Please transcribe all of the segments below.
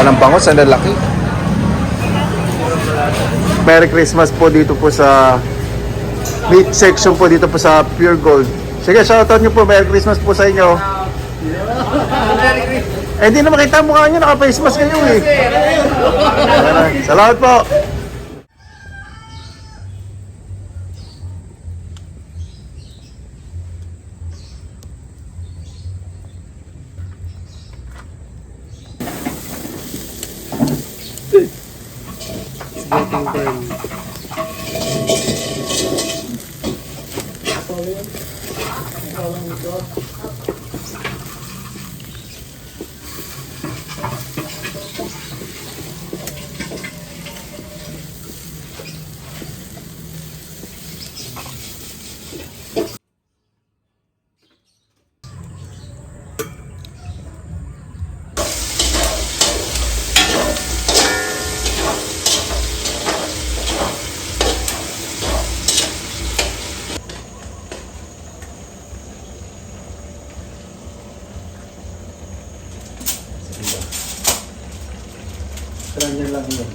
ng bangos, ang lalaki. Merry Christmas po dito po sa meat section po dito po sa Pure Gold. Sige, shoutout nyo po. Merry Christmas po sa inyo. Eh, hindi na makita ang mukha nyo. Naka-face mask kayo eh. Salamat po. Getting burn. Ganyan lang yun.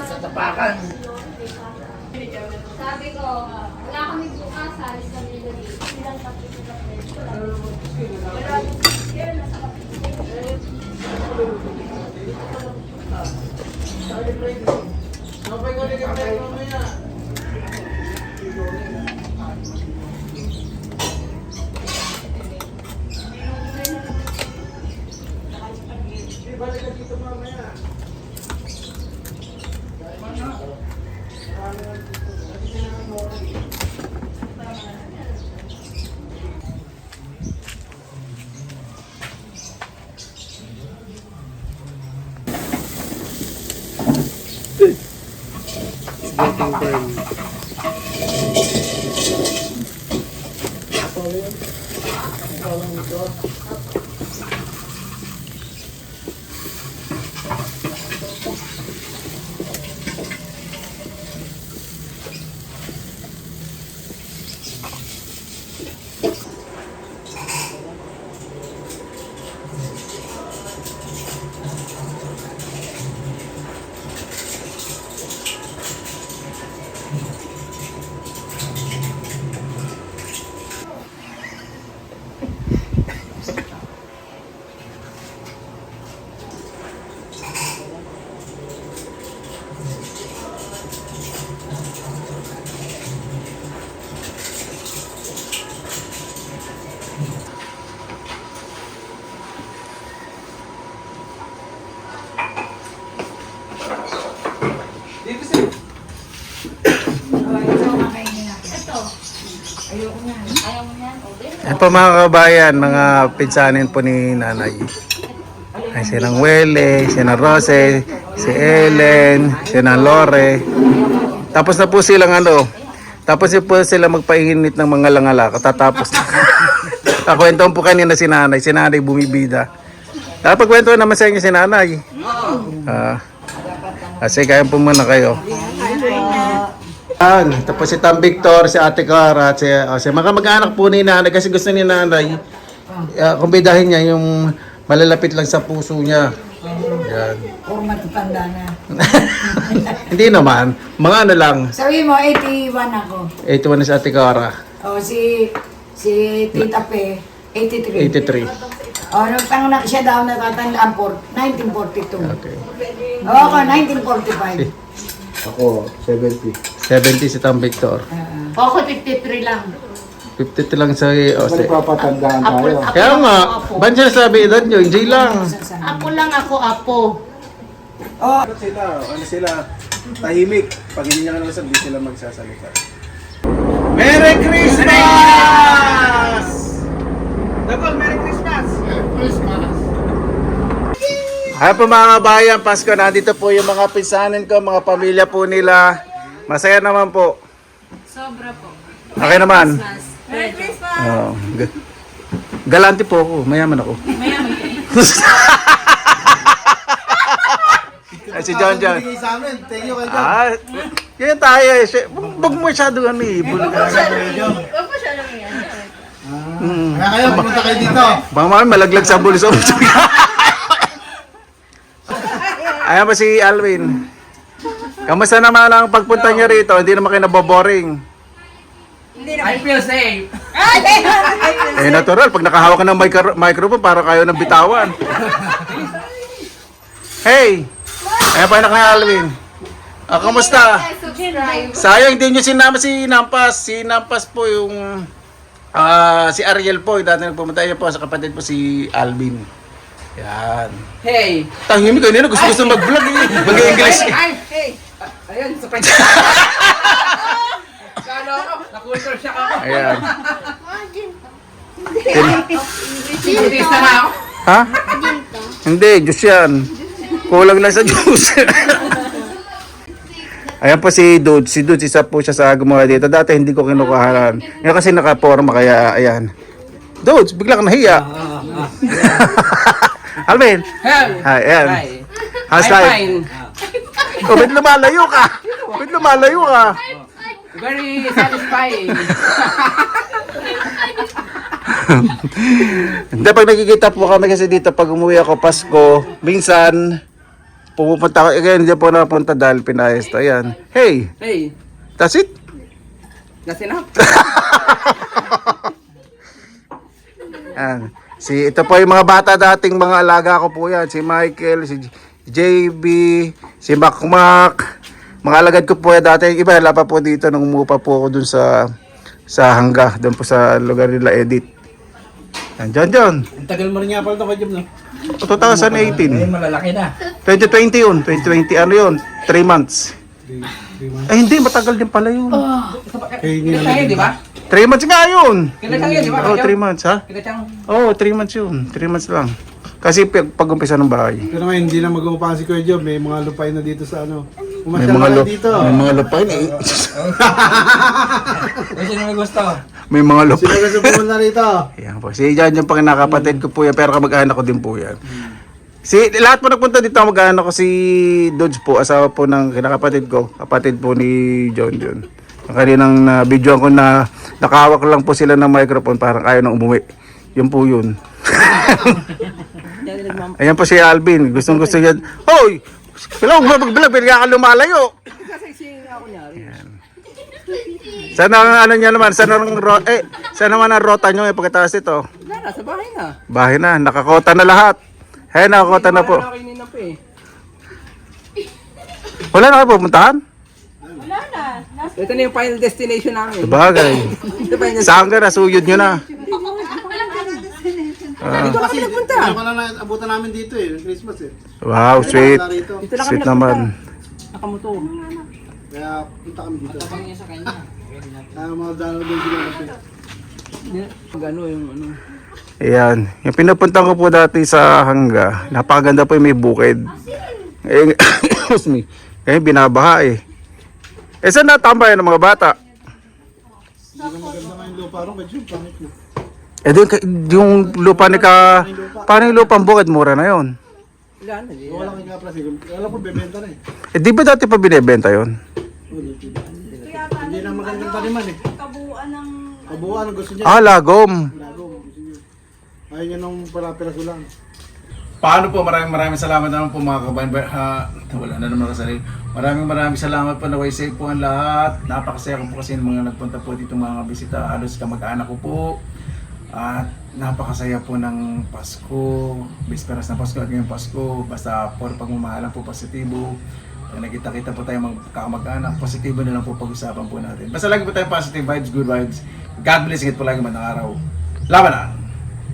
Sa tapakan. Sabi ko, wala kami bukas, halis kami dali. Silang tapos sa kapit. Pero, yun, nasa kapit. Getting burn. Yan po mga kabayan, mga pinsanin po ni nanay. Ay, si Nang Wele, si Nang Rose, si Ellen, si Nang Lore. Tapos na po silang Tapos yun po sila magpainit ng mga langala. Katatapos na. Kakwentuhan po kanina si nanay. Si nanay bumibida. Pagkwentuhan naman sa inyo si nanay. Kasi kaya po muna kayo. Tapos si Tam Victor, si Ate Cara, at si mga mag-anak po ni nanay. Kasi gusto ni nanay, kumbidahin niya yung malalapit lang sa puso niya. Yan. Or matatanda na. Hindi naman. Mga ano lang. Sabi mo, 81 ako. 81 na si Ate Cara. O si Tita Pe, 83. 83. O, nung tangan siya daw natatandaan, 1942. Okay. O, ako, 1945. Ako, 70. 70 si Tam Victor. Ako 53 lang. 50 lang sa... Magpapatandaan tayo. Kaya nga, ba't siya sabi edad nyo? Enjoy lang. Apo lang ako, apo. Ano sila? Tahimik. Pag hindi niya ka nalasab, hindi sila magsasalita. Merry Christmas! Dabol, Merry Christmas! Hi po mga kabayan, Pasko. Nandito po yung mga pinsanin ko, mga pamilya po nila. Masaya naman po. Sobra po. Okay naman. Merry Christmas! Oh, galante po ako, mayaman ako. Mayaman kayo. Ay, si John John. sa amin. Thank you kay John. Yan tayo eh. Huwag mo masyado ano eh. Huwag pa siya lang yan. Kaya kayo, pumunta kayo dito. Baka mami malaglag sa bulis. Ayan pa si Alvin. Kamusta naman ang pagpunta niyo rito? Hindi naman kayo naboboring. I feel safe. Eh natural, pag nakahawak ka ng microphone, para kayo ng bitawan. Hey! Ayan pa na kay Alvin. Kamusta? Subscribe. Sayang, hindi nyo sinama si Nampas. Si Nampas po yung... si Ariel po, dati nagpumunta niya po sa kapatid po si Alvin. Yan. Hey. Tahimik kayo nila, gusto mag-vlog eh. Mag-English. Ay, hey. Ayun, sa pwede. Kano ako? Nakulture siya ako. Ayan. Artista na ako. Ha? Hindi, Diyos yan. Kulang lang sa Diyos. Ayan po si Dudes. Si Dudes, isa po siya sa gumawa dito. Dati hindi ko kinukuhanan. Ngayon kasi nakaporma kaya ayan. Dudes, bigla ka nahiya. Alvin. Hey. Hi, ayan. Hi. How's I'm life? fine. Oh, ba't lumalayo ka? Ba't lumalayo ka? Very satisfying. Hindi, pag nakikita po kami kasi dito pag umuwi ako Pasko, minsan pupunta ako, again, hindi po napunta dahil pinayos to. Ayan. Hey, Hey. that's it. That's enough. Ayan. Ito po yung mga bata dating mga alaga ko po yan. Si Michael, si JB, si Makmak. Mga alagad ko po yan dati. Yung iba, wala pa po dito nung umupa po ako dun sa Hangga. Doon po sa lugar nila Edit. Ayan, John. Ang tagal mo rin nga pala ito kay Jim, no? 2018. Malalaki na. 2020 yun. 2020 ano yun? 3 months. Ay hindi, matagal din pala yun. Kita tayo, di ba? 3 months nga yun. Kita tayo, di ba? Oh, 3 months ha? Kita tayo. Oh, 3 months yun. 3 months lang. Kasi pag-umpisa ng bahay. Pero ngayon, hindi na mag-uupahan si Kuya Job. May mga lupain na dito sa ano. May Umasyal mga, na kayo dito. may mga lupain eh. Sino may gusto? May mga Sino lupain. gusto pumunta rito? Ayan po. Si Jan yung pangkapatid ko po yan. Pero kamag-anak ko din po yan. Lahat po nagpunta dito, mag-anak ko si Dodge po. Asawa po ng kinakapatid ko. Kapatid po ni John John. Kaninang videoan ko na nakahawak lang po sila ng microphone. Parang ayaw nang umuwi. Yun po yun. Ayan po si Alvin. Gustong gusto niya. Hoy! Hello, mag-vlog. Bigla ka lumalayo. Ayan. Sana ang ano niya naman. Sana naman ang rota niyo pagkatapos ito. Wala na, sa bahay na. Bahay na. Nakakota na lahat. Hey, nakakota na po. Wala na kayo nina pa eh. Wala na kayo pupuntahan? Ito na yung final destination namin. Sabagay. Ito pa yung Saan ka na? Suyod nyo na. Dito kami nagpunta. Hindi ko na abutan namin dito eh. Christmas eh. Wow, sweet. Wala rito. Dito lang kami Sweet nagpunta. naman. Nakamotor. Kaya punta kami dito. Kaya mga dalaw din sila kasi. Gano yung ano. Ayan. Yung pinupunta ko po dati sa Hangga, napakaganda po yung may bukid. Eh, excuse me. Ngayon binabaha eh. Eh saan natambay ng mga bata? Hindi na maganda nga yung lupa ron, medyo pangit mo. Eh yung lupa ni paano yung lupang bukid? Mura na yon. Wala na, di Wala kang nga pala siguro. Alam ko, bebenta na eh. Eh di ba dati pa binebenta yon? Hindi na magandang taniman eh. Kabuuan ng... Kabuuan ang gusto niya. Ah, lagom. Lago, gusto niya. Ayaw niya nung pala-piraso lang. Paano po, maraming salamat naman po mga kabayan. Wala na naman kasali. Maraming salamat po, naway safe po ang lahat. Napakasaya ko po kasi yung mga nagpunta po dito mga bisita. Halos kamag-anak ko po. At napakasaya po ng Pasko. Bisperas ng Pasko at ngayong Pasko. Basta for pagmamahalan po positibo. Nakita-kita po tayo magkakamag-anak. Positibo na lang po pag-usapan po natin. Basta lagi po tayo positive vibes, good vibes. God bless. Ingat po lagi man ng araw. Laban na!